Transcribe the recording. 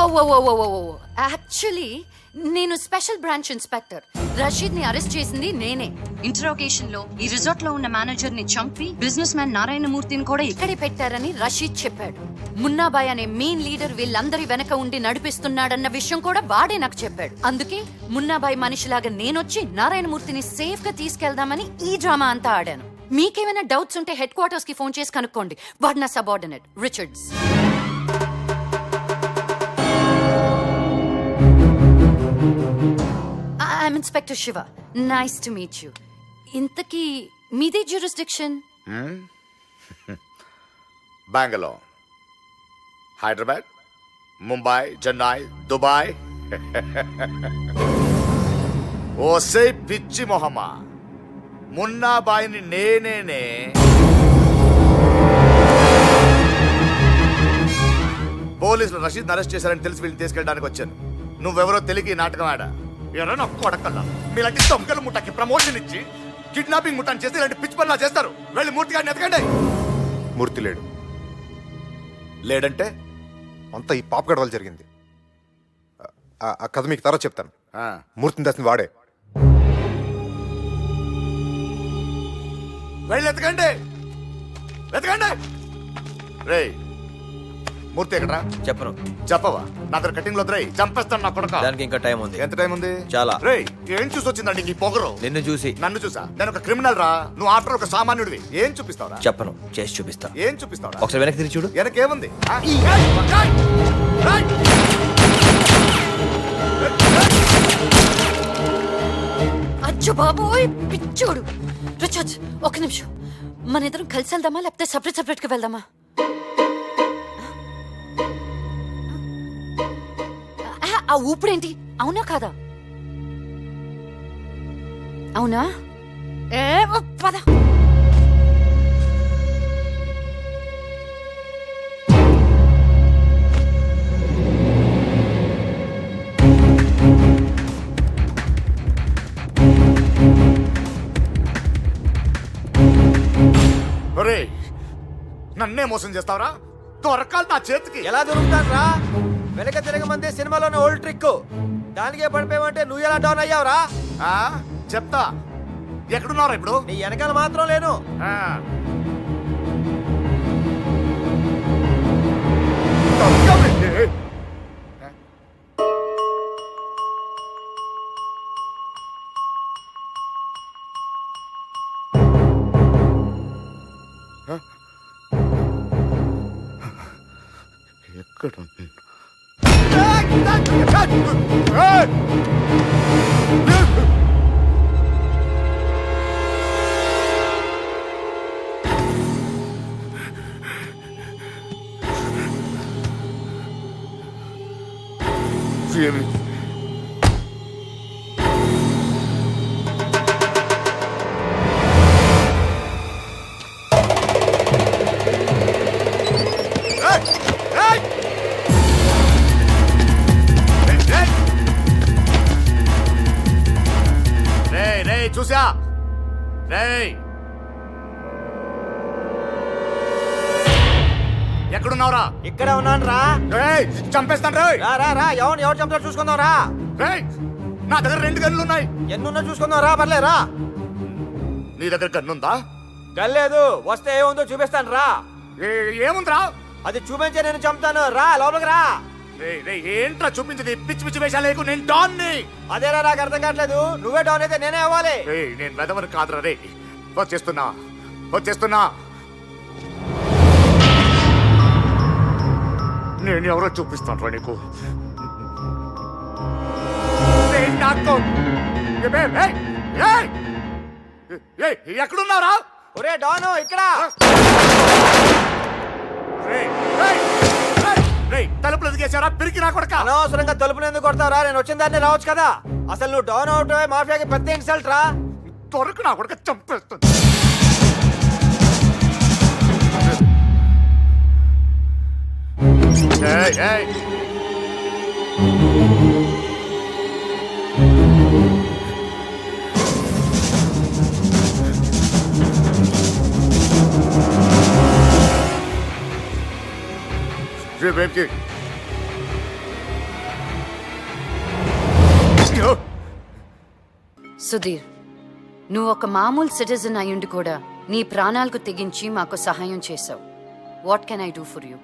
Actually నేను special branch inspector. Rashid ని arrest చేసింది నేనే. ఇంటరోగేషన్ లో ఈ రిసార్ట్ లో ఉన్న మేనేజర్ ని చంపి బిజినెస్ మ్యాన్ నారాయణమూర్తిని కూడా ఇక్కడే పెట్టారని రషీద్ చెప్పాడు. మున్నాబాయ్ అనే మెయిన్ లీడర్ వీళ్ళందరి వెనక ఉండి నడిపిస్తున్నాడన్న విషయం కూడా వాడే నాకు చెప్పాడు. అందుకే మున్నాబాయ్ మనిషిలాగా నేనొచ్చి నారాయణమూర్తిని సేఫ్ గా తీసుకెళ్దామని ఈ డ్రామా అంతా ఆడాను. మీకేమైనా డౌట్స్ ఉంటే హెడ్ క్వార్టర్స్ కి ఫోన్ చేసి కనుక్కోండి. వాడు నా subordinate Richards. I'm Inspector Shiva. Nice to meet you. ఇంతకీ మీదే జ్యూరిస్డిక్షన్? బెంగళూరు, హైదరాబాద్, ముంబై, చెన్నై, దుబాయ్. ఓసే పిచ్చి మొహమ్మా, మున్నాబాయిని నేనేనే పోలీసులు రషీద్ అరెస్ట్ చేశారని తెలిసి వీళ్ళని తీసుకెళ్ళడానికి వచ్చాను. నువ్వెవరో తెలిగి నాటకం ఆడా. ఎవరో నా కొడకల్లా మీలాంటి దొంగల ముఠాకి ప్రమోషన్ ఇచ్చి కిడ్నాపింగ్ ముఠాన్ని చేసి ఇలాంటి పిచ్చి పనులా చేస్తారు. వెళ్ళి మూర్తి గారిని ఎతకండి. మూర్తి లేడు. లేడంటే అంతా ఈ పాపగడ వల్ల జరిగింది. ఆ కథ మీకు తర్వాత చెప్తాను. మూర్తిని దాసిన వాడే. వెళ్ళి ఎతకండి, వెతకండి. రే మూర్తి ఎక్కడరా? చెప్పను. చెప్పవా? నా దగ్గర కటింగ్ లో చంపేస్తాను నా కొడక. దానికి ఇంకా టైం ఉంది. ఎంత టైం ఉంది? చాలా. రే ఏం చూసి వచ్చిందండి ఈ పొగరు? నిన్ను చూసి. నన్ను చూసా? నేను ఒక క్రిమినల్ రా. నువ్వు ఆఫ్టర్ ఒక సామాన్యుడివి. ఏం చూపిస్తావురా? చెప్పను, చేసి చూపిస్తా. ఏం చూపిస్తావురా? ఒకసారి వెనక్కి తిరిగి చూడు. వెనకేముంది? అచ్చు బాబోయ్ పిచ్చోడు. రిచర్డ్స్ ఒక నిమిషం, మన ఇద్దరం కలిసి వెళ్దామా లేకపోతే సపరేట్ సపరేట్ గా వెళ్దామా? ఆ ఊపిడేంటి? అవునా కాదా? అవునా? ఏ పద. ఒరే నన్నే మోసం చేస్తావరా? దొరకాలి నా చేతికి. ఎలా దొరుకుతాను రా? వెనక తిరగమంది సినిమాలోని ఓల్డ్ ట్రిక్. దానికే పడిపోయావంటే నువ్వు ఎలా డౌన్ అయ్యావురా? చెప్తా. ఎక్కడున్నారా ఇప్పుడు? నీ వెనకాల మాత్రం లేను. ఎక్కడ? చూసా? రేయ్ ఎక్కడున్నావురా? ఇక్కడ ఉన్నాను రా. చంపేస్తాను. రా రా రా. ఎవరు చంపుతారు చూసుకుందాం రా. నా దగ్గర 2 గన్నులు ఉన్నాయి. ఎన్నున్నా చూసుకుందాం రా. పర్లే రా. నీ దగ్గర గన్నుందా? గల్లేదు. వస్తే ఏముందో చూపిస్తాను రా. ఏముందిరా? అది చూపించే నేను చంపుతాను. రా లోపలికి రా. ఏంట్రా చూపించింది? పిచ్చి పిచ్చి వేషాలు లేకు. నేను డాన్ ని. అదేరా నాకు అర్థం కావట్లేదు. నువ్వే డౌన్ అయితే నేనే అవ్వాలి. నేను వెదవని కాదురా. రే వచ్చేస్తున్నా. నేను ఎవరో చూపిస్తాను రా నీకు. ఎక్కడున్నారా? ఒరే డాను ఇక్కడ. తలుపులు ఎదిగేశారా? పిరికి నా కొడక. అనవసరంగా తలుపులు ఎందుకు కొడతారా? నేను వచ్చిన దాన్ని రావచ్చు కదా. అసలు నువ్వు డౌన్ అవుట్ మాఫియాకి పెద్ద ఇన్సల్ట్ రా. త్వరకు నా కొడక చంపేస్తుంది. సుధీర్, నువ్వు ఒక మామూలు సిటిజన్ అయ్యుండి కూడా నీ ప్రాణాలకు తెగించి మాకు సహాయం చేశావు. What can I do for you?